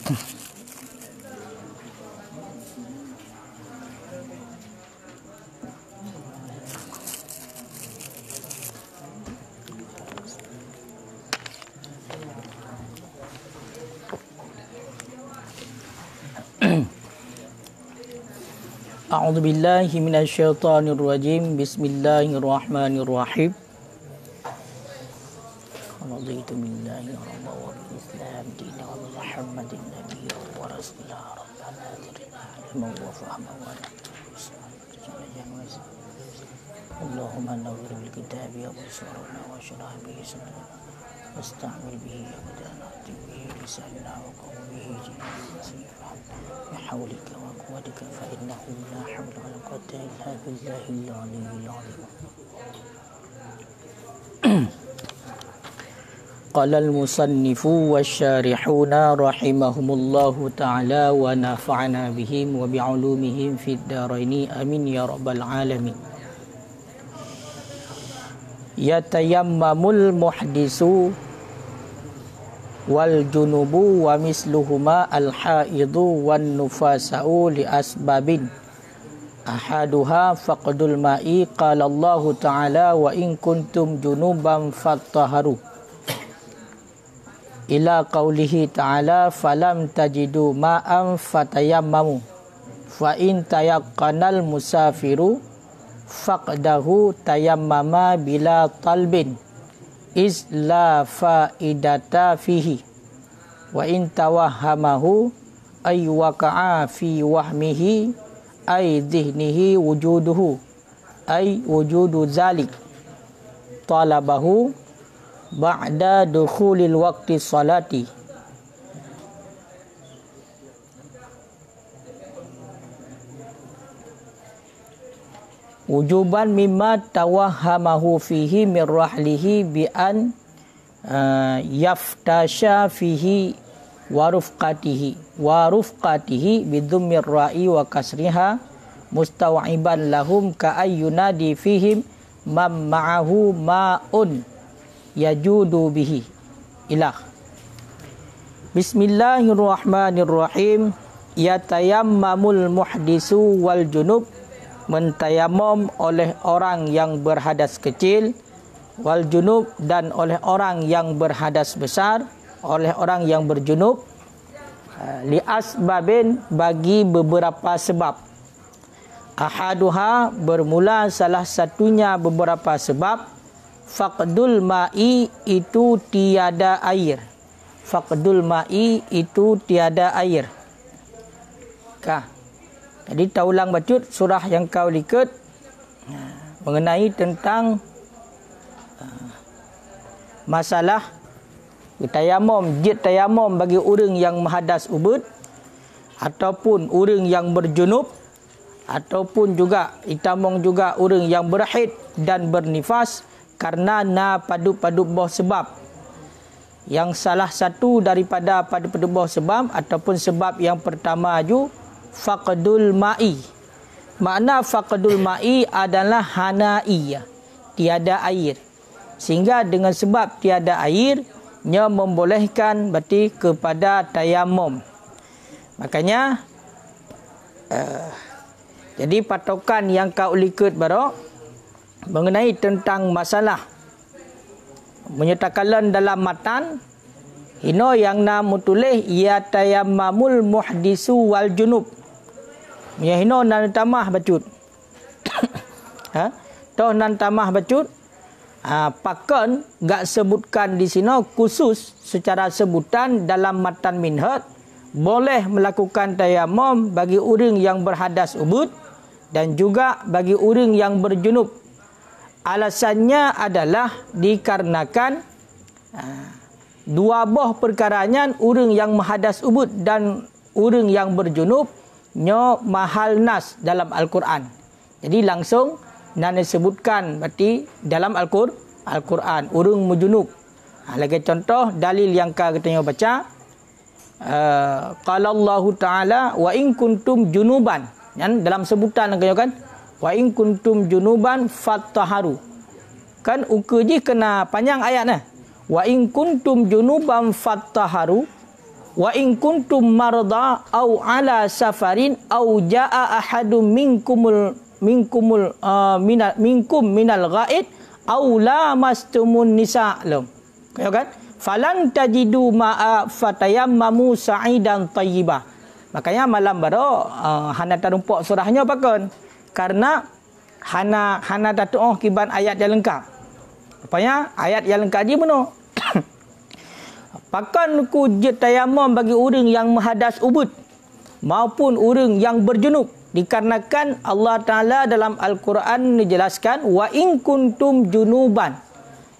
A'udzu billahi minasyaitonir rajim. Bismillahirrahmanirrahim. Raditu billahi rabban wa bil islam dinan wa Muhammadin nabiyyan wa rasulan rabbana atina ilman wa fahman wa Allahumma nawwir bil kitabi wa surana wa shrah bihi sadrana wasta'mil bihi abdana bihi lisanna wa qawmihi bi hawlika wa quwwatika fa innahu la hawla wa la quwwata illa billahil aliyyil azim. Qala al-musannifu wasyarihuna rahimahumullahu ta'ala wa nafa'ana bihim wa bi'ulumihim fid dharaini amin ya rabbal alamin. Yatayammamul muhdisu wal junubu wa misluhuma al-haidu wan nufasa'u li asbabin ahaduha faqdul ma'i qala Allah ta'ala wa in kuntum junuban fattaharu ila qaulihi ta'ala falam tajidu ma'am fatayammamu fa in tayaqqanal musafiru faqdahu tayammama bila talbin iz la faidata fihi wa in tawahhamahu ay waqa'a fi wahmihi ay dhihnihi wujuduhu ay wujudu zalik talabahu ba'da dukhulil waqti salati wujuban mimma tawahhamahu fihi min rahlihi bi an yaftasha fihi wa rufqatihi bidummir ra'i wa kasriha mustawiban lahum ka ayyunadi fihim mam ma'ahu ma'un yajudu bihi ilah. Bismillahirrahmanirrahim. Yatayammamul muhdisu wal junub, mentayamum oleh orang yang berhadas kecil, wal junub dan oleh orang yang berhadas besar, oleh orang yang berjunub, li asbabin bagi beberapa sebab. Ahaduha bermula salah satunya beberapa sebab. Faqdul ma'i itu tiada air. Faqdul ma'i itu tiada air. Kah. Jadi taulang bacut surah yang kau likut mengenai tentang masalah tayamum, jid tayamum bagi orang yang menghadas ubud ataupun orang yang berjunub ataupun juga itamong juga orang yang berhaid dan bernifas karena padu-padu boh sebab. Yang salah satu daripada padu-padu boh sebab ataupun sebab yang pertama ju faqdul ma'i. Makna faqdul ma'i adalah hanaiyah, tiada air. Sehingga dengan sebab tiada air nya membolehkan berarti kepada tayamum. Makanya jadi patokan yang kau likut barok mengenai tentang masalah menyatakan dalam matan ino yang nam tulis ya tayammamul muhdisu wal junub. Ya ino nan tamah bacut. Ha? Toh nan tamah bacut. Pakon gak sebutkan di sini khusus secara sebutan dalam matan minhaj boleh melakukan tayamum bagi orang yang berhadas ubud dan juga bagi orang yang berjunub. Alasannya adalah dikarenakan dua boh perkaranya orang yang menghadas ubud dan orang yang berjunub nyo mahal nas dalam Al-Quran. Jadi langsung nan disebutkan berarti dalam Al-Quran orang menjunub. Lagi contoh dalil yang kita baca qala Allah Ta'ala wa in kuntum junuban. Yang dalam sebutan kan wa in kuntum junuban fattaharu. Kan ukur je kena panjang ayat nah. Wa in kuntum junuban fattaharu. wa in kuntum marda au ala safarin au jaa ahadum minkum minal ghaid au lamastumun nisa lam. Kan? Falan tajidu ma'a fatayammamu sa'idan tayyibah. Makanya malam baru hana tarumpok surahnya pakon. Karena hana tatuh kiban ayat yang lengkap. Rupanya ayat yang lengkap dia benar. Pakon ku tayammum bagi orang yang menghadas ubud maupun orang yang berjunub. Dikarenakan Allah Ta'ala dalam Al-Quran menjelaskan wa in kuntum junuban.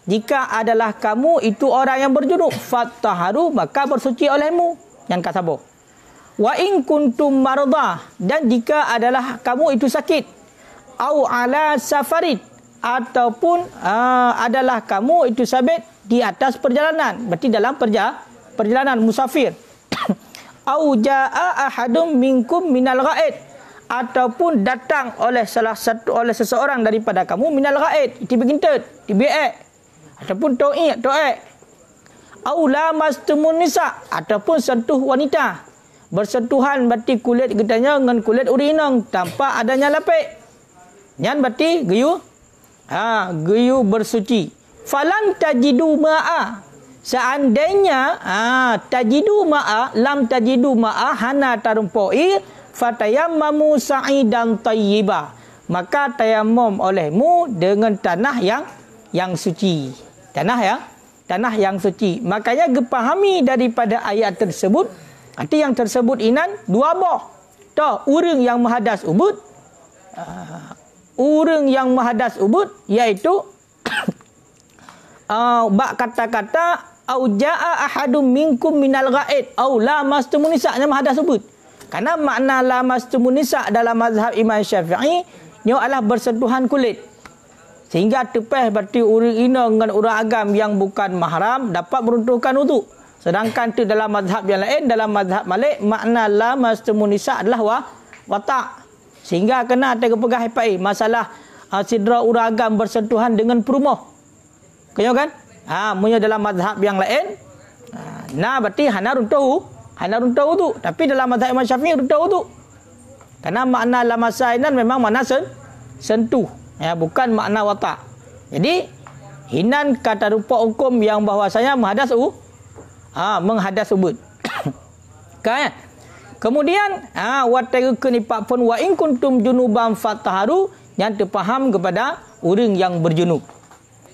Jika adalah kamu itu orang yang berjunub, fattaharu, maka bersuci olehmu. Yang kata sabar. Wa in kuntum marda, dan jika adalah kamu itu sakit, au ala safarid, ataupun adalah kamu itu sabit di atas perjalanan, berarti dalam perjalanan musafir. Au jaa ahadum minkum minal ghaid, ataupun datang oleh seseorang daripada kamu minal ghaid, itu begintet, dibiak, ataupun to'ik. Au lamastumun nisa, ataupun sentuh wanita. Bersentuhan berarti kulit getahnya dengan kulit urinang tanpa adanya lapik. Yang berarti geyu bersuci. Falan tajidu ma'a. Seandainya tajidu ma'a, lam tajidu ma'a, hana tarumpoi, fatayammamu sa'idan tayyiba. Maka tayammum olehmu dengan tanah yang suci. Tanah yang suci. Makanya gepahami daripada ayat tersebut, arti yang tersebut inan dua boh. Toh urang yang menghadas ubud, iaitu bak kata-kata au jaa ahadum minkum minal ghaid au lamastumun nisa, yang menghadas ubud. Karena makna lamastumun nisa dalam mazhab Imam Syafi'i ini adalah bersentuhan kulit. Sehingga tepeh berarti urang ina dengan urang agam yang bukan mahram dapat meruntuhkan wudu. Sedangkan tu dalam mazhab yang lain, dalam mazhab Malik, makna lamastumun nisa adalah watak. Sehingga kena terpegang hipai masalah sidra urang agam bersentuhan dengan perumah. Kaya kan? Punya dalam mazhab yang lain, berarti hana runtuh wudu. Tapi dalam mazhab Imam Syafi'i runtuh wudu. Karena makna lamasainan memang makna sentuh, bukan makna watak. Jadi hinan kata rupa hukum yang bahwasanya menghadas ubud. Kan? Kemudian watarukan ipak pun wa in kuntum junuban fatharu, yang terfaham kepada orang yang berjunub.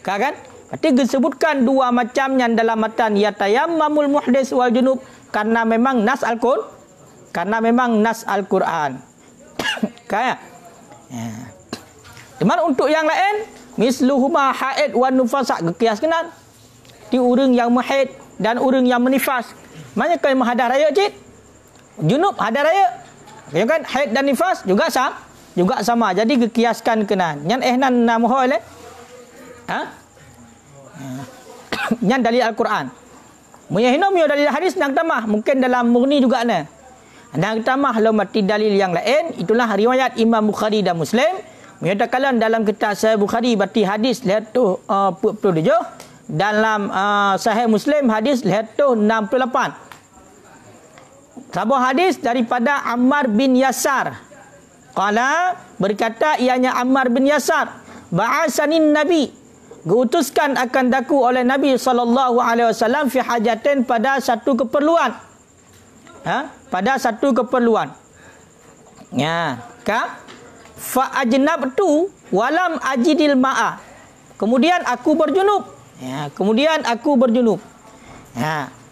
Kan? Berarti disebutkan dua macam yang dalam matan yatayammamul muhdis wal junub karena memang nas Al-Quran. Kan? Cuman untuk yang lain misluhuma haid wan nufasa, kias kenan. Di orang yang haid dan orang yang menifas. Mana kalau menghadar raya cik? Junub hadar raya. Ya kan? Haid dan nifas juga sama. Jadi kiaskan kenan. Yang ehnan namuh oleh. Yang dalil Al-Quran. Muyahinam yo dalil hadis nang tamah, mungkin dalam Mughni juga ana. Nang tamah lo mati dalil yang lain, itulah riwayat Imam Bukhari dan Muslim. Menyatakan dalam kitab Sahih Bukhari berarti hadis lihat tu 47, dalam Sahih Muslim hadis lihat tu 68. Sebuah hadis daripada Ammar bin Yasar. Qala, berkata ianya Ammar bin Yasar, ba'asanin Nabi, diutuskan akan daku oleh Nabi SAW fi hajatin, pada satu keperluan. Pada satu keperluan. Fa ajnabtu walam ajidil ma'a. Kemudian aku berjunub.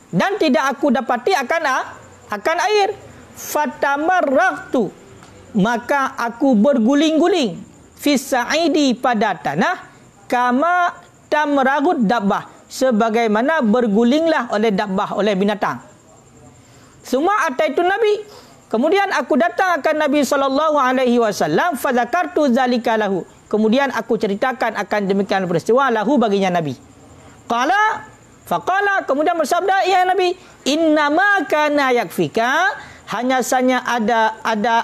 Dan tidak aku dapati akan air. Fatamarraqtu, maka aku berguling-guling fi sa'idi, pada tanah, kama tamragut dabbah, sebagaimana bergulinglah oleh dabbah, oleh binatang. Semua ataitu Nabi, kemudian aku datang akan Nabi SAW, fadzakartu zalika lahu, kemudian aku ceritakan akan demikian peristiwa lahu, baginya Nabi. Faqala, kemudian bersabda ya Nabi, innama kana yakfika, hanya saja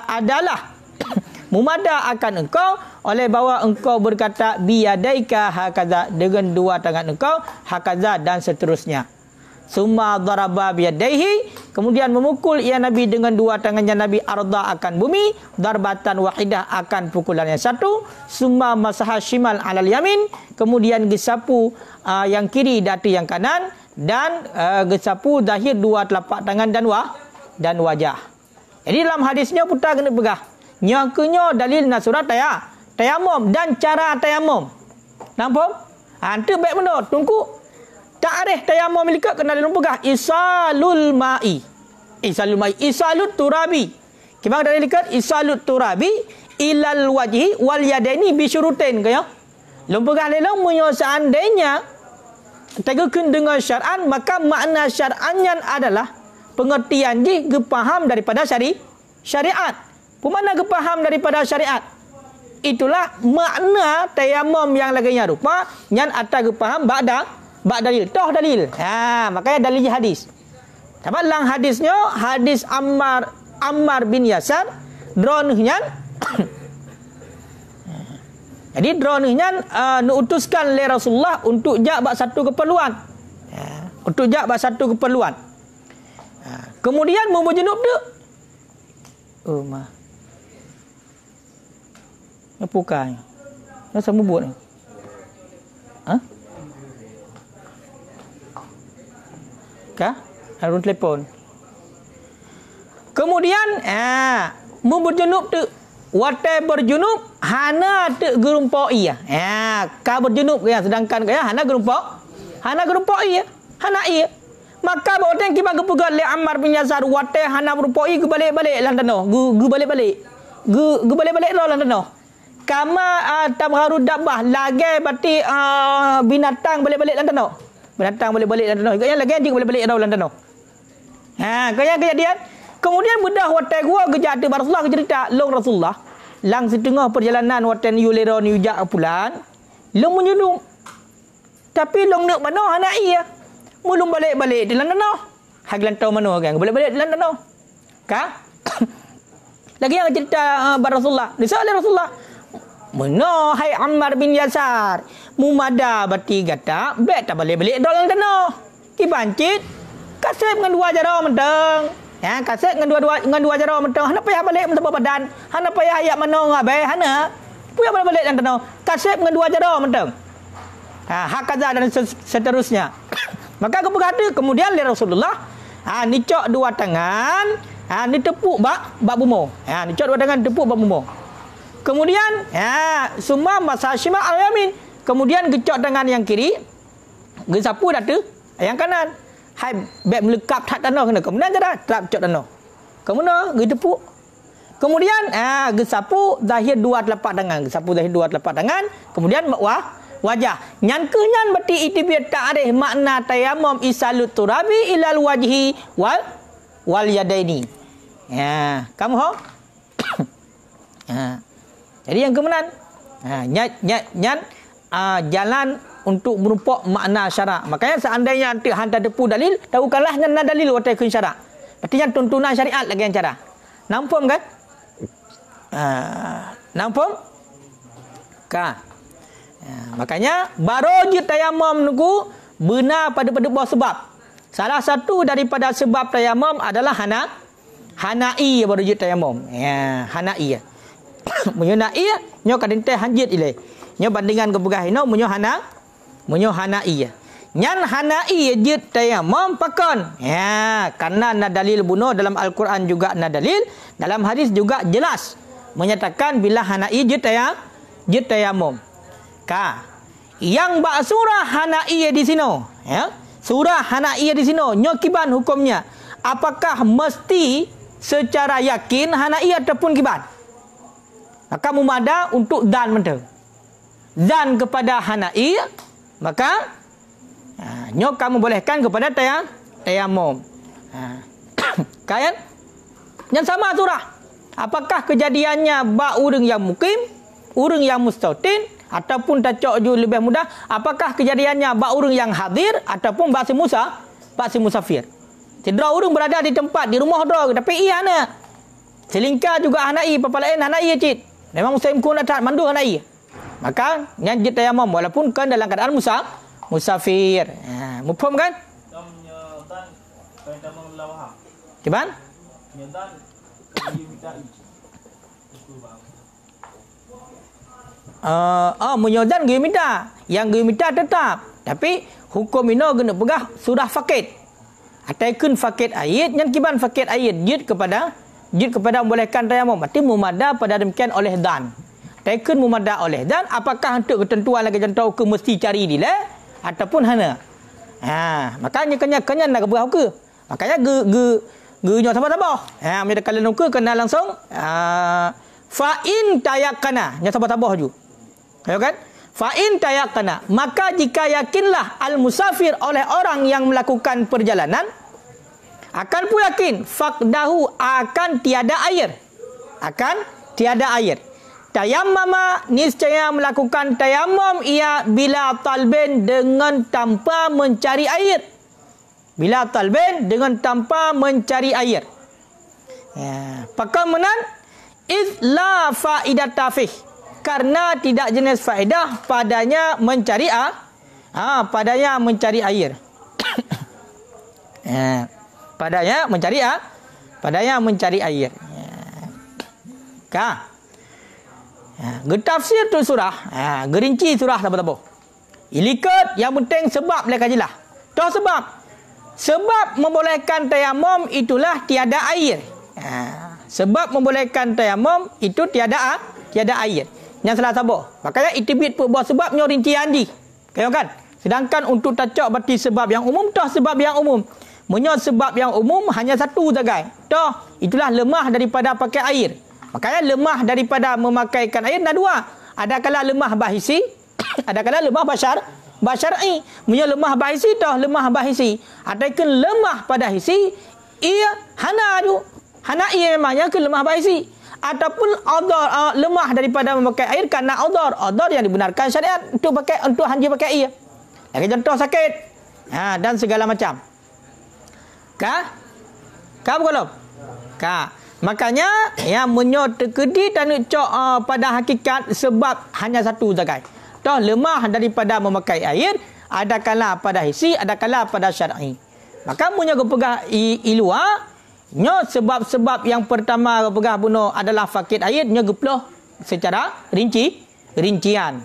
adalah mumada akan engkau, oleh bahwa engkau berkata biyadaika hakaza, dengan dua tangan engkau, hakaza, dan seterusnya. summa daraba biyadaihi, kemudian memukul ia Nabi dengan dua tangannya Nabi arda akan bumi, darbatan wahidah akan pukulan yang satu, summa masaha shimal alal yamin, kemudian gesapu yang kiri datu yang kanan, dan gesapu zahir dua telapak tangan dan wajah. Jadi dalam hadisnya putar kena pegah. Nyakanya dalil nasurat tayamum dan cara tayamum. Nampak? Hantu baik benda. Tunggu. Ta'arif tayamum milikat kena dalam pegah. Isalul ma'i. Isalut turabi. Gimana dalil likat? Isalut turabi ilal wajhi wal yadaini bisyurutin. Kaya? Dalam pegah lelang punya seandainya teguhkan dengan syar'an, maka makna syar'annya adalah pengertian je kepaham daripada syariat. Pemana kepaham daripada syariat? Itulah makna tayamum yang laginya rupa yang atas kepaham ba'da dalil. Toh dalil. Makanya dalil hadis. Sebab dalam hadisnya hadis Ammar bin Yasar dronnya jadi dronnya utuskan oleh Rasulullah untuk jak bak satu keperluan. Untuk jak bak satu keperluan. Kemudian memberjenub tu. Oh mah. Apa kan? Rasa bubut ni. Kah? Harun telefon. Kemudian memberjenub tu. Watai berjunub hana te gerumpoi ya. Ka berjunub ya, sedangkan kaya hana gerumpoi ya. Hana iya. Maka bawa yang kita kepegat oleh Ammar bin Yasar watai hana berumpoi ke balik-balik lan tanah. Gu balik-balik. Gu balik-balik lan tanah. Kama tabharu dabbah lagi berarti binatang balik-balik lan tanah. Binatang balik-balik lan tanah. Kaya lagi anjing balik-balik lan tanah. Kaya kejadian. Kemudian bedah watai gua kejadian Rasulullah cerita long Rasulullah lang setengah perjalanan watai yulero ni ujak pulan long menyunung. Tapi long nak mana anak ia. Mulung balik-balik di lan tanah. Hak lan tahu mana kan balik-balik di lan tanah. Kah? Lagi yang cerita Rasulullah. Disal Rasulullah. Mana hai Ammar bin Yasar. Mumada bati gata, bet tak balik-balik dalam tanah. Ki pancit. Kasep dengan dua jara mentang. Kasep dengan dua jara mentang. Hana payah balik mentang badan. Hana payah ayak mana ngabai hana. Payah balik dan tanah. Kasep dengan dua jara mentang. Hakaza dan seterusnya. Maka aku berkata kemudian Rasulullah nicok dua tangan, ni tepuk bak bumo. Nicok dua tangan tepuk bak bumo. Kemudian summa masashima al-yamin. Kemudian gecok tangan yang kiri, gesapu datu yang kanan. Hai bek melekap tak tanah kena. Kemudian cara trap cok tanah. Kemudian getepuk. Kemudian gesapu zahir dua telapak tangan. Gesapu zahir dua telapak tangan. Kemudian wajah. Nyangkenyan berarti itibiyat ta'arif makna tayamum isalut turabi ilal wajhi wal yadaini. Kamu ho? Jadi yang kemudian jalan untuk merupak makna syarak. Makanya seandainya nanti hantar depu dalil, tahukanlah yang dalil watai kun syarak. Berarti yang tuntunan syariat lagi yang cara. Nampak kan? Nampak? Makanya baru je tayamum nuku benar pada buah sebab. Salah satu daripada sebab tayamum adalah hanai baru je tayamum. Hanai. Menyunai nyo kadente hanjit ile. Nyo bandingan ke begah ino menyo hanai. Nyan hanai je tayamum pakon. Karena na dalil bunuh dalam Al-Quran juga na dalil, dalam hadis juga jelas menyatakan bila hanai je tayamum. Yang bak surah hanai di sini, surah hanai di sini nyokiban hukumnya. Apakah mesti secara yakin hanai ataupun kiban? Maka mumada untuk dan mentah. Dan kepada hanai, maka nyok kamu bolehkan kepada tayamum. Kayan yang sama surah. Apakah kejadiannya bak urang yang mukim, urang yang mustautin, ataupun tacok ju lebih mudah, apakah kejadiannya bak urang yang hadir ataupun bak si musafir. Cedera urang berada di tempat di rumah dro tapi iya na. Selingkar juga hanai papalain hanai cit. Memang muslim kun atat mandu hanai. Maka yang tayamum walaupun kan dalam keadaan musafir. Mufhum kan? Cuman? Menyodan gue minta. Yang gue minta tetap. Tapi hukum ini kena pegah surah fakit. Ataikun fakit ayat. Yang kiban fakit ayat. Jid kepada membolehkan tayamum. Berarti mumada pada demikian oleh dan. Ataikun mumada oleh dan. Apakah untuk ketentuan lagi contoh ke mesti cari dia ataupun hana. Makanya kanya nak berapa ke. Makanya ge nyo sabar-sabar. Bila kalian nuka kena langsung fa in tayakkana. Nya sabar-sabar ju. Ya kan? Fa in tayakkana, maka jika yakinlah al-musafir oleh orang yang melakukan perjalanan, akan pun yakin faqdahu akan tiada air. Akan tiada air. Tayammama, niscaya melakukan tayammum ia bila talbin dengan tanpa mencari air. Bila talbin dengan tanpa mencari air. Pakamanan iz la faidata fih. Karena tidak jenis faedah padanya mencari padanya mencari air. Padanya mencari air. Getafsir tu surah. Gerinci surah apa-apa. Ilikat yang penting sebab boleh kajilah. Tahu sebab. Sebab membolehkan tayamum itulah tiada air. Sebab membolehkan tayamum itu tiada air. Yang salah sabuk. Makanya itibit pun buat sebabnya rincian di. Kan? Sedangkan untuk tacak berarti sebab yang umum, toh sebab yang umum. Menyo sebab yang umum hanya satu saja. Toh itulah lemah daripada pakai air. Makanya lemah daripada memakaikan air ada dua. Ada kala lemah bahisi, ada kala lemah basyar'i. Menyo lemah bahisi toh lemah bahisi. Ataupun lemah pada hisi, ia hana tu. Hana ia memangnya ke lemah bahisi. Ataupun odor lemah daripada memakai air kerana odor yang dibenarkan syariat untuk hanji pakai air. Lagi contoh sakit dan segala macam. Belum? Makanya yang menyot tekedi dan cok pada hakikat sebab hanya satu saja. Toh lemah daripada memakai air, ada kala pada hisi, ada kala pada syar'i. Maka punya kepegah ilua. Nyo sebab-sebab yang pertama pegah bunuh adalah fakit air, nyo geploh secara rincian.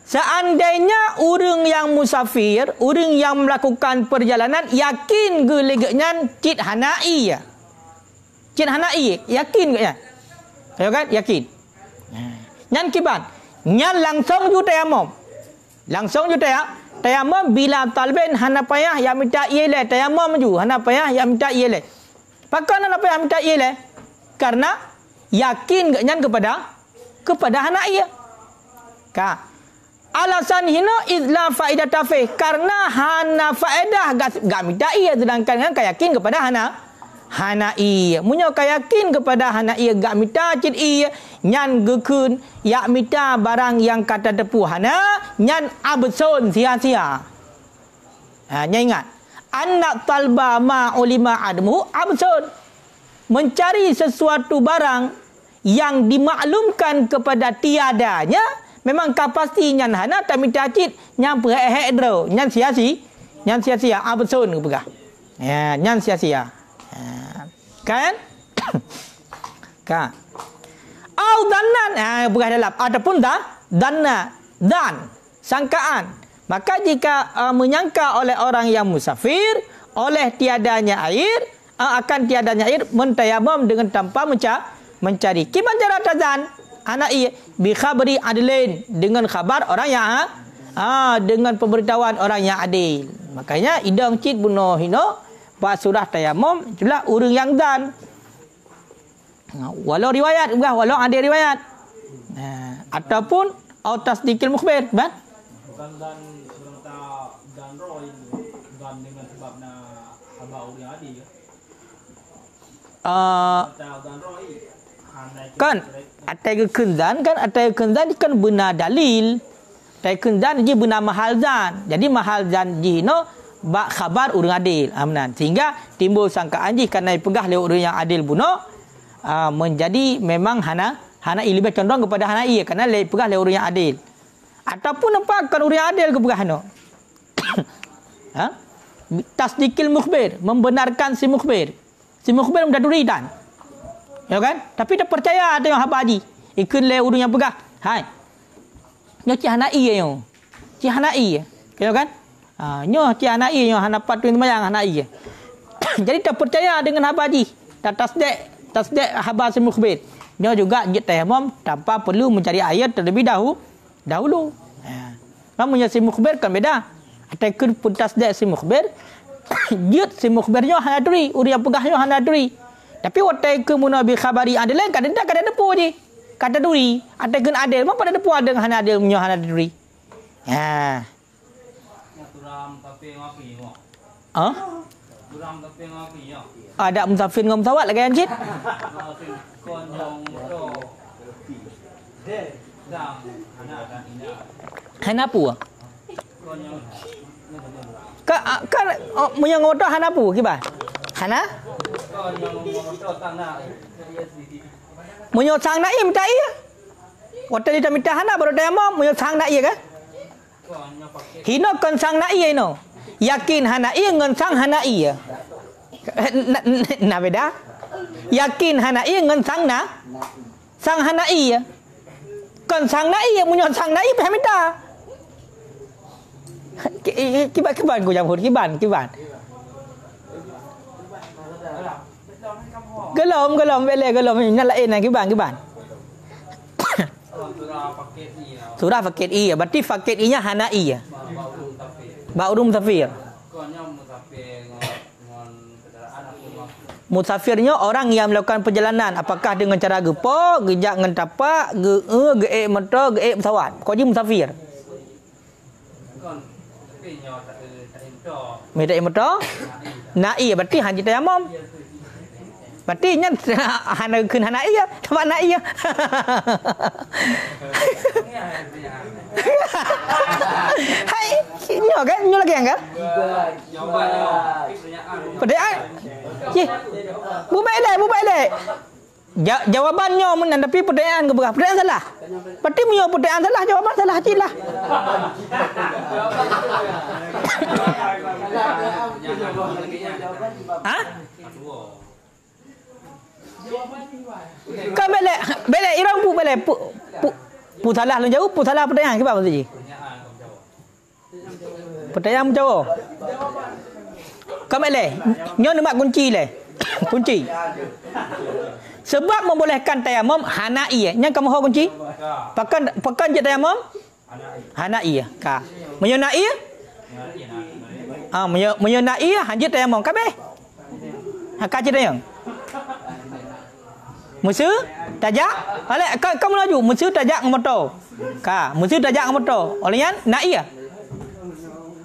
Seandainya orang yang musafir, orang yang melakukan perjalanan yakin ke leganya cit hanai ya. Cit hanai yakin ke ya? Ya kan? Yakin. Nyan kiban, nyan langsung ju tayamum. Langsung ju tayamum bila talbin hana payah yang minta iele tayamum ju hana payah yang minta iele. Pakai hana payah minta iele karena yakin gaknyan kepada hana ia. Alasan hino izla faedah tafih karena hana faedah gak minta ia sedangkan kan yakin kepada hana ia. Munyo yakin kepada hana ia gak minta cit ia nyan gekun yak minta barang yang kata tepu hana nyan absun sia-sia. Nyan ingat anak talba ma ulima admu absun, mencari sesuatu barang yang dimaklumkan kepada tiadanya memang kapasti nyan hana tak minta cit nyan perhedro nyan sia-sia absun ke pegah. Nyan sia-sia. Kan? Au danan bukan dalam ataupun dan sangkaan. Maka jika menyangka oleh orang yang musafir oleh tiadanya air akan tiadanya air mentayamum dengan tanpa mencari. Kiman cara tazan anak ia bi khabari adlin dengan khabar orang yang dengan pemberitahuan orang yang adil. Makanya idang cit bunuh hino ba surah tayamum itulah urang yang dan. Walau riwayat walau ada riwayat ataupun autas dikil mukhbir ban bukan dan sebenarnya dan roy dan dengan sebabna haba urang adil ya dan roy kan atai kendan kan benar dalil atai kendan je benar mahal zan jadi mahal zan ji no ba khabar urang adil amnan sehingga timbul sangkaan ji kerana pegah le urang yang adil bunuh menjadi memang hana lebih condong kepada hana ia kerana pegah le urang yang adil ataupun nampakkan urang yang adil ke pegah no Ha? Tasdikil mukhbir, membenarkan si mukhbir. Si mukhbir mendaduri dan. Ya kan? Tapi tak percaya dengan khabar haji. Ikut le urung yang pegah. Hai. Nyo ci hanai yo. Ci hanai. Ya kan? Nyo ci hanai yo hanapat tu sembahyang hanai. Jadi tak percaya dengan khabar haji. Tak tasdik khabar si mukhbir. Nyo juga jid tayammum tanpa perlu mencari ayat terlebih dahulu. Namanya si mukhbir kan beda. Ataikun pun tasdik si mukhbir. Jid si mukhbirnya hanaduri. Uri yang pegahnya hanaduri. Tapi waktu ke munabi khabari adil kan dia kata depu je. Kata duri. Ataikun adil. Apa pada depu ada dengan hanadil punya hanaduri. Ha. Turam tapi ngapi mo. Ha? Turam tapi ngapi yo. Ada musafir dengan pesawat lagi anjit. Kon yang motor. Dang anak dan ina. Hanapu. Kon yang Kan punya ngotor hanapu kiba? Hana? kon yang motor tanah. Punya sang nak minta iya. Waktu dia minta hana baru dia mau punya sang nak iya kan? Kon yang pakai Hino kon sang nak iya no. Yakin hana iya ngon sang hana iya. Na beda? Yakin hana iya ngon sang na? Sang hana iya. Kon sang na iya punya sang na iya paham minta. Kiban ku jam hut kiban. Gelom bele gelom nak lain nak kiban. surah paket ni. Surah fakir iya, berarti fakir inya hana iya. Ba'udum musafir. Kon yang musafir ngon kendaraan aku mah. Musafirnya orang yang melakukan perjalanan, apakah dengan cara gepo, gejak dengan tapak, geek motor, geek pesawat. Kau je musafir. Kon tapi nyo tak into. Minta motor? Na'i berarti haji tayammum. Berarti nya hana keun hana iya, tempat na'i ya. Hai, nyo kan? Nyo lagi kan? Jawabannya Pertanyaan. Ye. Bu baik le. Jawabannya men tapi pertanyaan ke berapa? Pertanyaan salah. Berarti punya pertanyaan salah, jawaban salah hajilah. Ha? Kan bele irang pu bele pu salah lu jauh, pu salah pertanyaan ke apa maksud je? Pertanyaan menjawab. Kan bele, nyo nak kunci le. Kunci. Sebab membolehkan tayammum hana'i. Yang kamu tahu kunci? Pakan je tayammum? Hana'i. Ka. Menyunai? Menyunai hanya tayammum kabeh. Ka je tayang. Musuh tajak. Alek kamu laju, musuh tajak motor. Ka, musuh tajak motor. Olehnya na'i.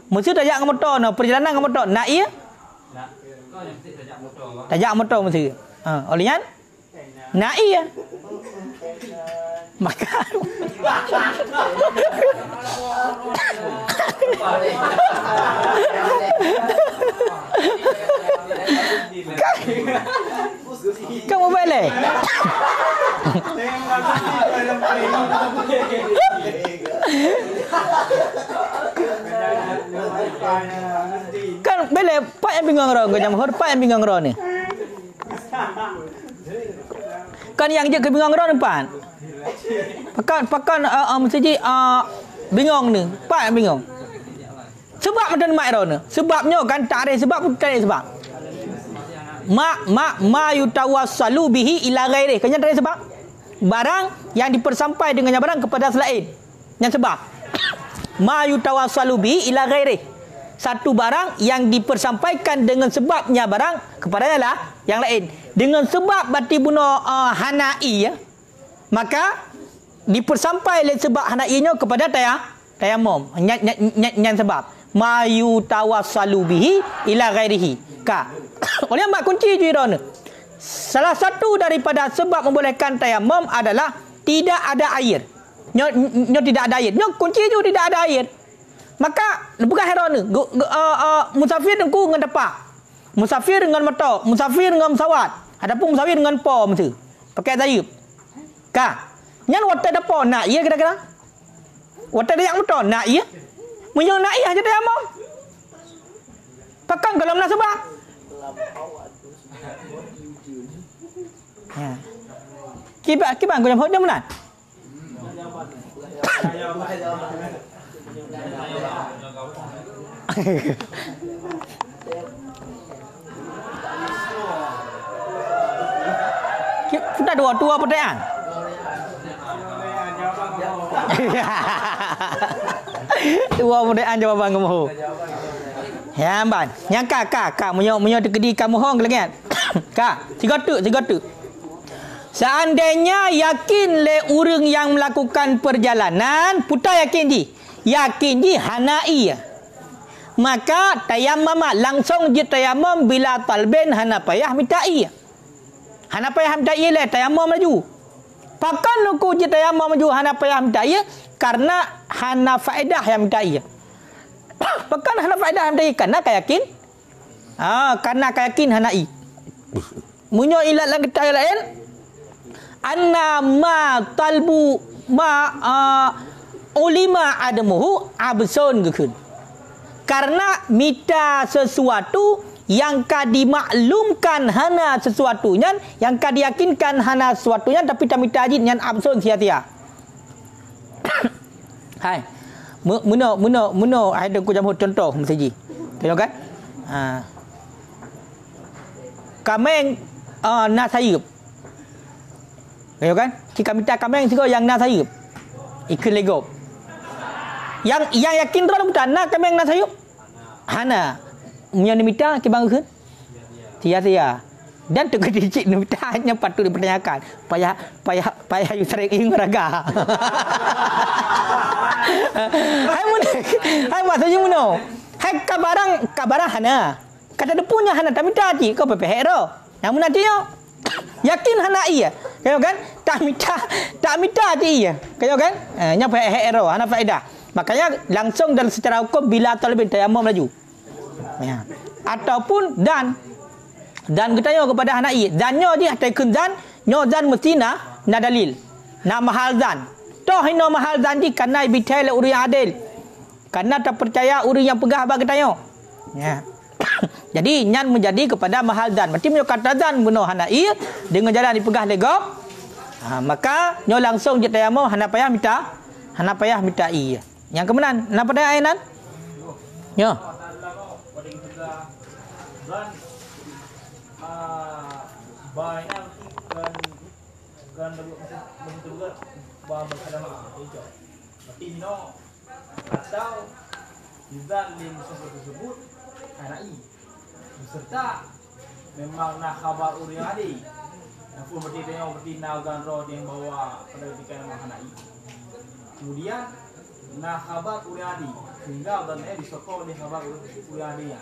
Musuh tajak motor no, perjalanan motor na'i. Tajak motor musuh. Olehnya na'i. Maka kamu boleh. Kan boleh pak yang bingung ro, jam hor pak yang bingung ro ni. Kan yang je kebingung ro depan. Pakan mesti bingung ni. Pak yang bingung. Sebab macam mak ro ni. Sebabnya kan tak ada sebab pun tak ada sebab. Ma yutawassalu bihi ila ghairi. Kan tak ada sebab. Barang yang dipersampai dengannya barang kepada selain. Yang sebab. Ma yutawassalu bihi ila ghairi. Satu barang yang dipersampaikan dengan sebabnya barang kepadanya lah yang lain. Dengan sebab berarti bunuh hana'i ya. Maka dipersampai oleh sebab hana'inya kepada tayammum. Yang sebab ma yutawassalu bihi ila ghairihi. Ka. Oleh mak kunci jiran. Salah satu daripada sebab membolehkan tayammum adalah tidak ada air. Nyo tidak ada air. Nyo kunci juga tidak ada air. Maka bukan heran ni. Musafir dengan ku dengan tapak. Musafir dengan motor, musafir dengan pesawat. Adapun musafir dengan po mesti. Pakai tayub. Ka. Nyan wata depo nak iya kira-kira. Wata dia motor nak iya. Munyo nak iya aja tayammum. Pakan kalau munasabah. Ya. Kiban aku jam mana? Sudah dua pertanyaan. Dua pertanyaan jawaban kamu. Ya, ban. Yang kak munyo tekedi kamu hong lagi kan? Kak, tiga tu. Seandainya yakin le orang yang melakukan perjalanan, putar yakin di hanai. Maka tayammum langsung je tayammum bila talbin hana payah mitai. Hana payah mitai le tayammum laju. Pakan luku je tayammum laju hana payah mitai karena hana faedah yang mitai. Pakan hana faedah yang mitai karena kayakin. Karena kayakin hanai. Munyo ilat lang kita lain. Anna ma talbu ma ulima adamuhu absun gekun. Karena mita sesuatu yang dimaklumkan hana sesuatunya, yang diyakinkan hana sesuatunya, tapi tak mita ajin yang absun sia-sia. Hai. Muno ada ku jamu contoh mesti. Tengok kan? Kameng nasayub. Tengok kan? Jika minta kameng siko yang nasayub. Ikut lego. Yang yakin tu bukan nak kameng nasayub. Hana. Yang minta ke bang kun? Sia-sia. Dan tu kecil minta hanya patut dipertanyakan. Payah you sering ing raga. Hai maksudnya muno. Hai kabarang hana. Kata dia punya hana tak minta haji. Kau pepeh ro. Yang mun nantinya yakin hana iya. Kau kan? Tak minta haji iya. Kau kan? Nya pepeh ro hana faedah. Makanya langsung dalam secara hukum bila talibin tayammum laju. Ya. Ataupun dan kita tanya kepada hana iya. Dannya dia taikun dan nyo dan mesti na dalil. Na mahal dan. Toh hino mahal dan di karena bitai le uri adil. Karena tak percaya uri yang pegah bagi tanya. Ya. Jadi nyan menjadi kepada mahal dan. Berarti menyo kata dan bunuh hana iya dengan jalan dipegah legok. Maka nyo langsung je tayammum hana payah minta iya. Yang kemenan, napa dah ayanan? Yo. Kan bentuk bahawa berkadang itu. Tapi no atau izan lim tersebut hanai beserta memang nak khabar uriadi. Aku berarti nagan roh yang bawa pendidikan hanai. Kemudian nak khabar uriadi sehingga dan disokong oleh khabar uriadi.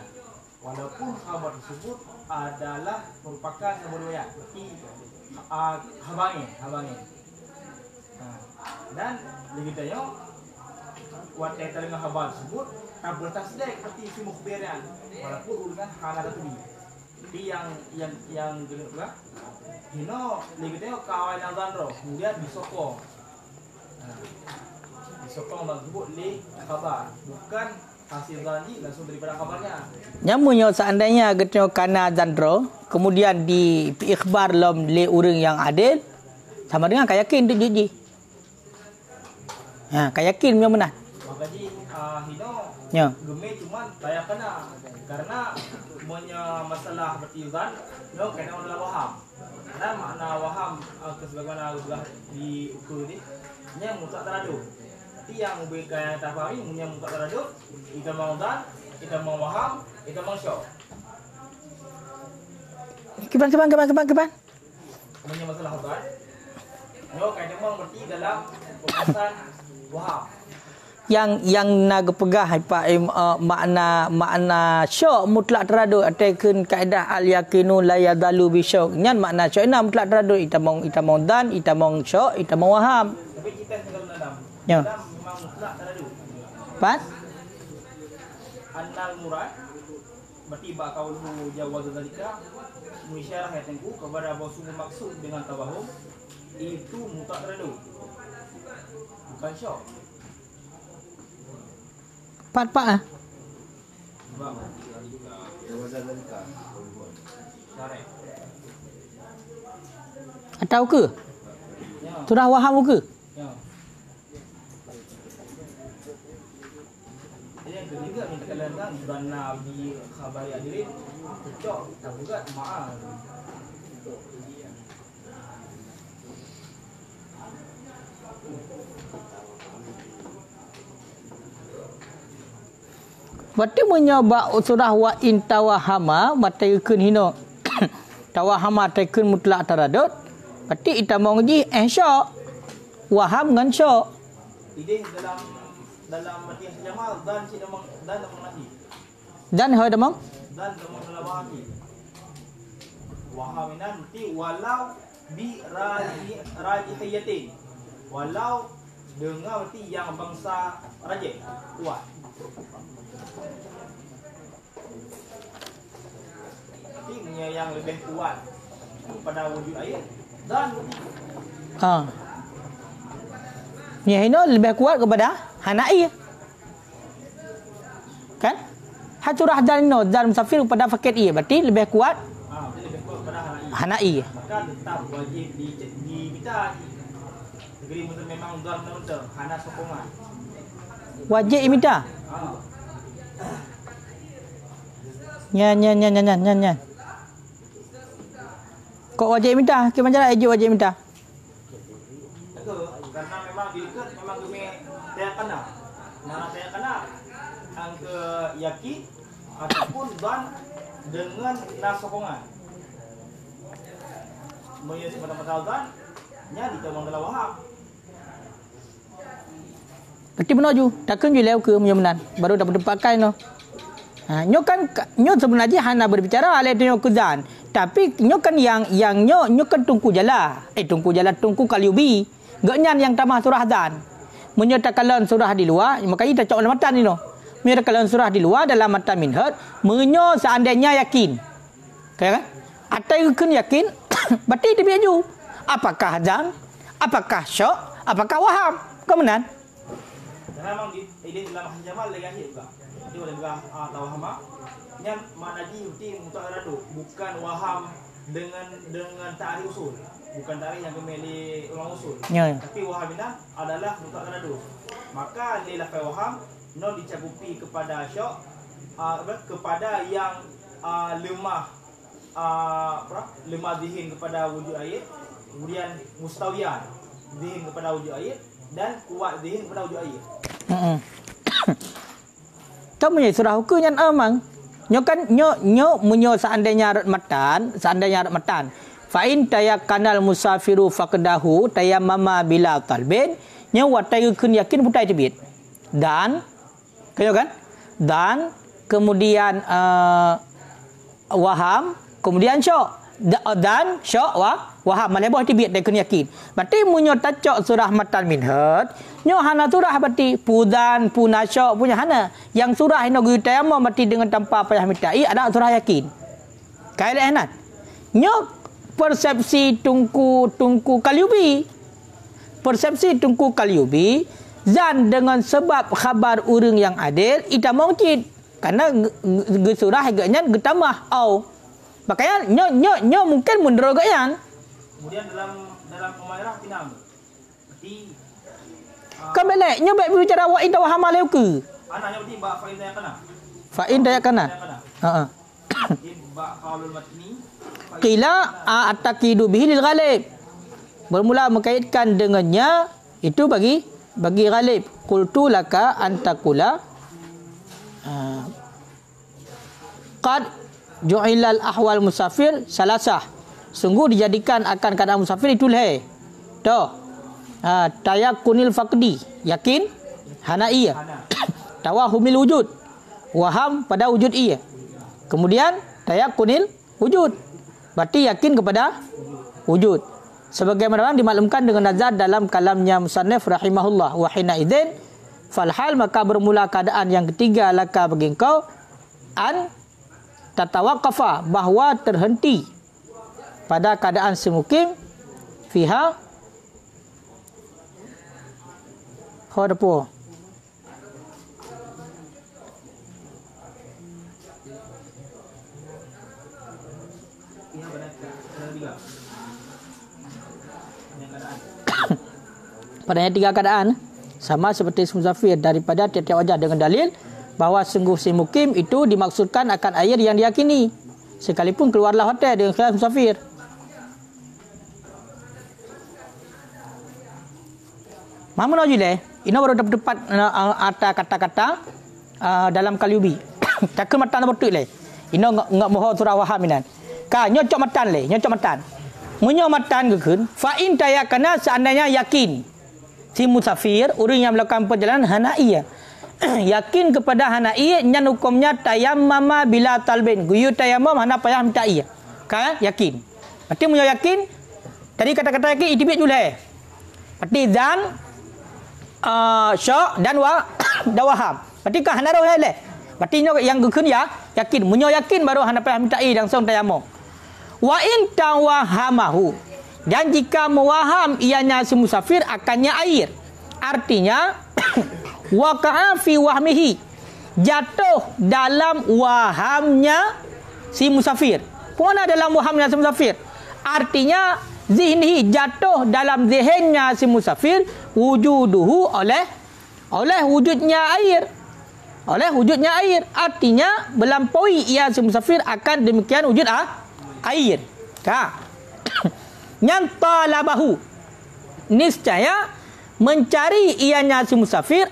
Walaupun khabar tersebut adalah merupakan sebuah riwayat, berarti habangin. Dan begitanya kuat kaitan dengan khabar tersebut tak bertasdek seperti isi mukhbirnya walaupun urutan hal itu tapi yang kedua hino begitanya kawan nazan roh kemudian disokong tersebut li khabar bukan hasil zanji langsung daripada kabarnya. Nyamunyo seandainya getnya kana zandro kemudian di ikhbar lom le urang yang adil sama dengan kayakin tu ji. Kayakin punya menang. Maka ji hino Ya. geme cuman saya kena karena punya masalah bertizan no kena adalah waham. Karena makna waham sebagaimana sudah diukur ini nya mutlak teradu. Tapi yang memberikan tafari punya mutlak teradu kita mau dan kita mau waham kita mau syok. Keban. Punya masalah khabar. No kena mau berarti dalam pembahasan waham. Yang nak pegah makna syok mutlak teradu atakan kaedah al yakinu la yadalu bi syok nyan makna syok ina mutlak teradu itamong dan itamong syok itamong waham. Tapi kita sedang dalam. Ya. Memang mutlak teradu. Pat? Annal murad berarti bakaulu jawaz dzalika mengisyarah ayatku kepada bahwa sungguh maksud dengan tabahum itu mutlak teradu. Bukan syok. Pat ah. Atau ke? Ya. Surah Waham ke? Ya. Jadi yang ketiga minta kalian kan dana di khabar hadirin cocok tak juga maaf. Berarti menyebab surah wa in tawahama mataykeun hino. Tawahama taykun mutlak taradud. Berarti ita mau ngaji insya waham ngan sya. Ide dalam matiah jamal dan si demang nahi. Dan ha demang Dan demang dalam wahami. Wahaminan nanti walau bi rajihiyatin. Walau dengan berarti yang bangsa rajih kuat. Artinya yang lebih kuat pada wujud ayat dan Nya hino lebih kuat kepada Hana'i. Kan? Haturah dan no dan musafir kepada fakir ia berarti lebih kuat lebih kuat pada Hana'i. Maka tetap wajib diminta negeri Muslim memang dalam benar hana sokongan. Wajib minta. Nya. Kok wajib minta? Ke macam mana wajib minta? Karena memang diikat memang kami tidak kena. Mana tidak kena angka yakin ataupun dan dengan nasokongan. Menjadi mata-mata dan nya ditemang dalam wahab. Berarti benar ju. Takkan ju lew ke menyamanan. Baru dapat pakai no. Nyo kan nyo sebenarnya hana berbicara alai tu nyo kuzan. Tapi nyo kan yang nyo kan tungku jala. Tungku kaliubi. Gaknyan yang tamah surah dan. Menyatakan surah di luar, maka kita cok dalam matan ni no. Menyatakan surah di luar dalam matan minhad, menyo seandainya yakin. Kan? Atau kun yakin, berarti dia biaju. Apakah dan? Apakah syok? Apakah waham? Kemenan? Memang ini dalam jamal lagi juga. Dia boleh juga tawahama. Yang mana di mutaharadu bukan waham dengan ta'rif usul. Bukan ta'rif yang kemeli ulama usul. Ya. Tapi wahamina adalah mutaharadu. Maka nilai waham no dicakupi kepada syok kepada yang lemah zihin kepada wujud ayat, kemudian mustawiyan zihin kepada wujud ayat dan kuat zihin kepada wujud ayat. Kamu ni surah hukum yang amang. Nyo kan nyo munyo seandainya arat matan. Fa in tayakkanal musafiru faqdahu tayammama bila talbin. Nyo watai kun yakin putai tebit. Dan kayo kan? Dan kemudian waham, kemudian syok. Dan syok waham malebah tebit dan kun yakin. Berarti munyo tacok surah matan minhad. Nyo hana surah berarti pudan punasya punya hana. Yang surah ino gutayama berarti dengan tanpa payah mitai ada surah yakin. Kaidah enak. Nyo persepsi tungku kaliubi. Persepsi tungku kaliubi zan dengan sebab khabar urang yang adil ita mungkin karena surah agaknya getamah au. Makanya nyo mungkin mundur agaknya. Kemudian dalam Umairah tinam. Berarti kan belak nyo baik bicara wa in tawahama lew ke anaknya berarti ba fa inda yakana dayakana heeh ba qaulul matni qila ataqidu bihi lil ghalib bermula mengkaitkan dengannya itu bagi ghalib qultu laka antakula qad ju'ilal ahwal musafir salasah sungguh dijadikan akan keadaan musafir itu leh toh tayakunil faqdi yakin hana iya tawahumil wujud waham pada wujud iya kemudian tayakunil wujud berarti yakin kepada wujud sebagaimana dimaklumkan dengan nazar dalam kalamnya musannif rahimahullah wa hina idzin falhal maka bermula keadaan yang ketiga laka bagi engkau an tatawaqqafa bahwa terhenti pada keadaan semukim fiha pula. Banyak keadaan. Padanya 3 keadaan sama seperti si musafir daripada tiap-tiap wajah dengan dalil bahawa sungguh si mukim itu dimaksudkan akan air yang diyakini sekalipun keluarlah hotel dengan khilaf musafir. Mamun ojile ini baru tepat atas kata-kata dalam Kalyubi. Cakap matan betul le. Ini enggak moho surah waham inan. Ka nyocok matan le, nyocok matan. Munyo matan gekeun fa in tayakana seandainya yakin si musafir orang yang melakukan perjalanan hanai yakin kepada hanai nyan hukumnya tayammama bila talbin guyu tayammum hana payah minta iya kan yakin berarti munyo yakin tadi kata-kata yakin itibit dulu berarti zan syak dan waham berarti kan hana roh le berarti yang gekeun ya yakin munyo yakin baru hana payah minta iya langsung tayammum wa in tawahamahu dan jika mewaham ianya si musafir akannya air artinya waqa'a fi wahmihi jatuh dalam wahamnya si musafir. Mana dalam wahamnya si musafir? Artinya zihnihi jatuh dalam zihinnya si musafir wujuduhu oleh wujudnya air. Oleh wujudnya air artinya melampaui ia si musafir akan demikian wujud air. Nyantalabahu niscaya mencari ianya si musafir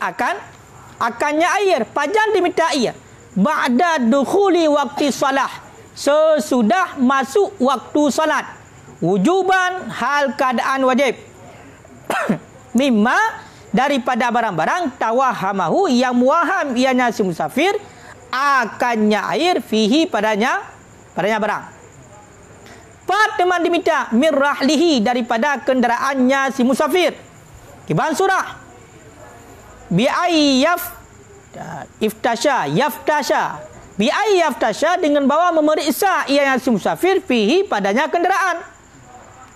akannya air pajan diminta ia ba'da dukhuli waktu salah sesudah masuk waktu salat wujuban hal keadaan wajib mimma daripada barang-barang tawahamahu yang muaham ianya si musafir akannya air fihi padanya barang. Empat teman diminta mirrahlihi daripada kenderaannya si musafir. Kiban surah. Bi'ai yaftasha. Bi'ai yaftasha dengan bawa memeriksa ianya si musafir fihi padanya kenderaan.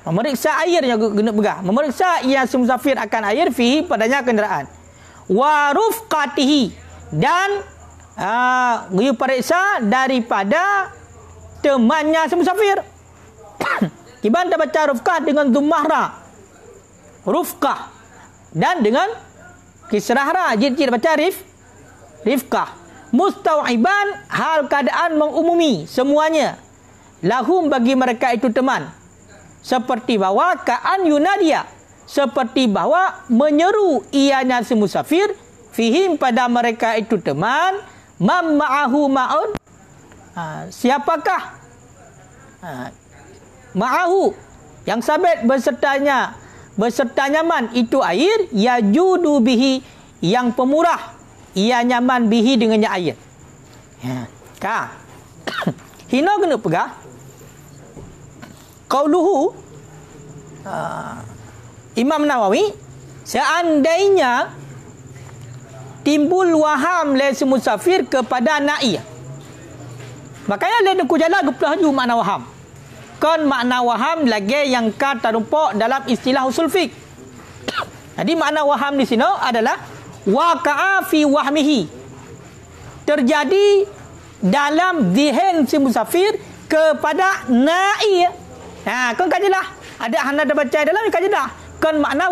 Memeriksa air yang guna begah. Memeriksa ianya si musafir akan air fihi padanya kenderaan. Wa rufqatihi dan periksa daripada temannya si musafir. Kiban kita baca rufqah dengan dhummahra rufqah dan dengan kisrahra jid baca rifqah mustawiban hal keadaan mengumumi semuanya lahum bagi mereka itu teman seperti bahawa ka'an yunadia seperti bahawa menyeru ianya si musafir fihim pada mereka itu teman mam ma'ahu ma'un siapakah ma'ahu yang sabit beserta nyaman itu air yajudu bihi yang pemurah ia nyaman bihi dengannya air hina kena pegah qauluhu Imam Nawawi seandainya timbul waham le musafir kepada na'i makanya le ku jala geplah ju makna waham kan makna waham lagi yang terdapat dalam istilah usul fiqh. Jadi makna waham di sini adalah waqa'a fi wahmihi. Terjadi dalam zihin si musafir kepada na'i. Kan kajilah. Ada anda dah baca dalam kajilah. Kan makna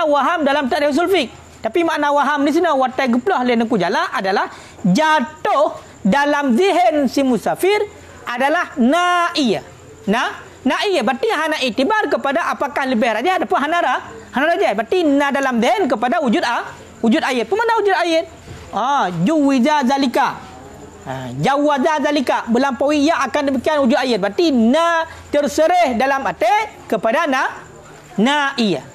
waham dalam tarikh usul fiqh. Tapi makna waham di sini watai geplah lain ku jala adalah jatuh dalam zihin si musafir adalah na'iyah. Na'iyah berarti hana itibar kepada apakah lebih rajah ataupun hana rajah. Berarti na dalam dhihn kepada wujud ayat. Pemana wujud ayat? Juwiza zalika. Jawaza zalika melampaui ia akan demikian wujud ayat. Berarti na terserih dalam arti kepada na'iyah.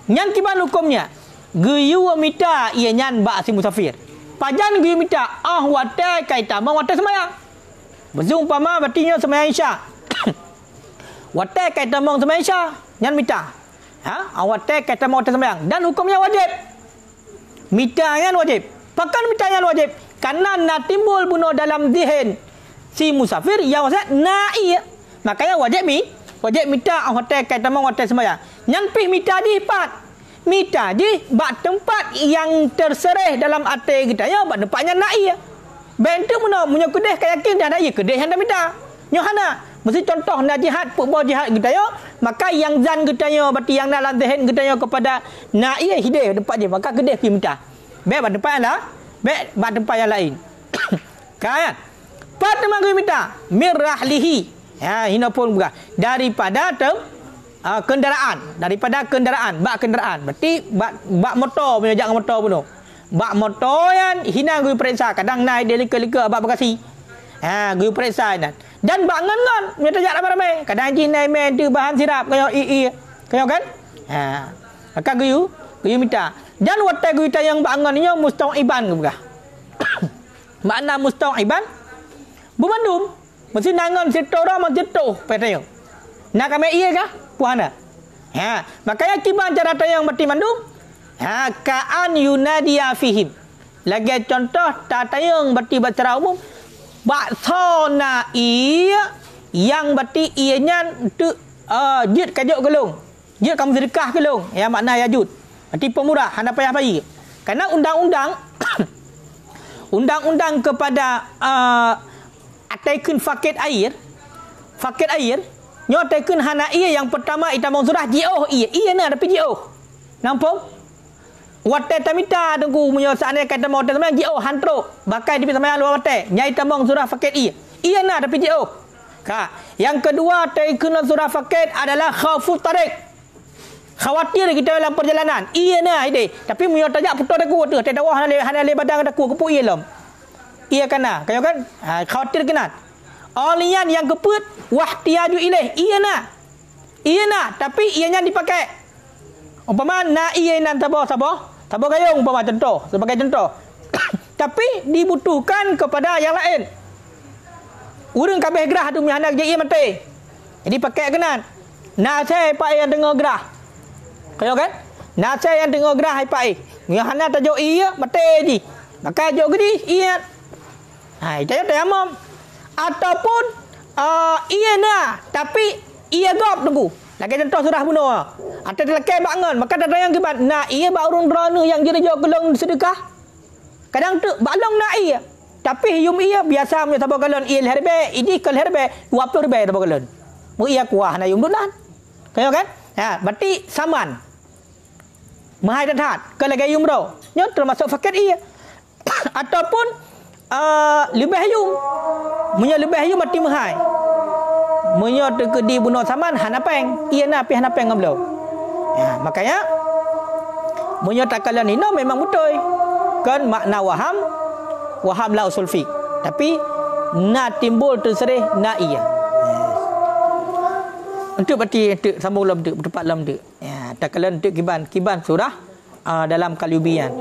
Nyan kiban hukumnya geyu mita ia nyan ba si musafir. Pajan geyu mita wate kaita ma wate semayang. Berumpama berarti semayang isya. Wate kata mong semayang isya, nyan mita. Wate kata mong wate semayang dan hukumnya wajib. Mita yang wajib. Pakan mita yang wajib. Karena nak timbul bunuh dalam zihin si musafir yang wajib na'i. Makanya wajib mita wate kata mong wate semayang. Nyan pih mita di pat. Mita di bak tempat yang terserih dalam arti kita ya bak tempatnya na'i. Bentuk mana punya kedai kaya yakin dah ada kedai yang dah minta. Nyohana Mesti contoh nak jihad, pukul jihad kita yo, maka yang zan kita yo, berarti yang dalam zahid kita yo kepada nak ia hidayah depan dia, maka kedai pergi minta. Baik pada tempat lah, baik pada tempat yang lain. Kan? Pada mangui minta mirrahlihi. Ya, hina pun bukan daripada kendaraan, bak kendaraan. Berarti bak motor punya jangan motor pun. Bak motor yang hina gui periksa, kadang naik dia lika-lika bak bekasi. Ha, gui periksa dan bak ngon-ngon punya tajak ramai-ramai. Kadang jin naik main tu bahan sirap kaya kaya kan? Ha. Maka gui minta. Dan watai gui yang bak ngon ni mustau'iban ke bukan? Makna mustau'iban bermandum. Mesti nangon situ orang mesti tu petanya. Nak kami iya kah? Puana. Ha, makanya kiban cara tayang berarti mandum. Ha, ka'an yunadiya fihim. Lagi contoh tatayang berarti secara umum baksana iya yang berarti ianya tu jid kajuk gelung. Jid kamu sedekah gelung. Ya makna yajud. Berarti pemurah hana payah bayi. Karena undang-undang undang-undang kepada ataikun fakir air nyo ataikun hana iya yang pertama itamong surah jioh iya na tapi jioh nampak wate tamita tunggu munyo saane kata mau teman jioh hantro bakai di sama luar wate nyai tamong surah fakir iya na tapi jioh ka yang kedua ataikun surah fakir adalah khaufu tarik, khawatir kita dalam perjalanan iya na ide tapi munyo tajak putar aku tu tak tahu hana le badang aku kepu iya lom. Iya kana, kayo kan? Ha, khawatir kena. Olian yang keput wahtiaju ilaih. Iya na, tapi ianya dipakai. Umpama na iya nan tabo gayung umpama contoh, sebagai contoh. Tapi dibutuhkan kepada yang lain. Urang kabeh gerah tu mihanak je iya mati. Jadi pakai kena. Na saya pak yang dengar gerah. Kayo kan? Na saya yang dengar gerah hai pak. Mihana tajo iya mati ji. Maka jo gedi iya. Ha, itu tayamum. Ataupun iya na, tapi iya gop tunggu. Lagi contoh surah bunuh. Atau terlekai bangun, maka ada yang kibat. Nah, iya ba urung drone yang jadi jauh gelong sedekah. Kadang tu balong na iya. Tapi hium iya biasa punya tabak galon iya herbe, ini kal herbe 20 ribu tabak galon. Mu iya kuah na yum dunan. Kayo kan? Ha, berarti saman. Mahai tatat, kalau gayung bro. Nyo termasuk fakir iya. Ataupun lebih hayum munya lebih hayum mati mahai munya di bunuh saman hanapeng iya na pi hanapeng ngablo ya makanya munya takalan ini memang betul kan makna waham la usul fiqh tapi na timbul terserih na iya untuk berarti untuk sambung lam untuk tepat lam untuk ya takalan untuk kiban surah dalam kalubian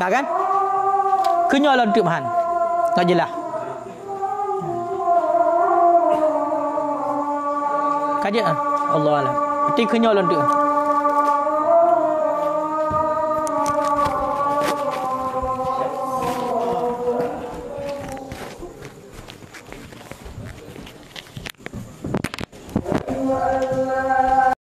ya kan kenyolon tu mahan. Tak jelas. Kajian Allah alam. Berarti kenyolon tu.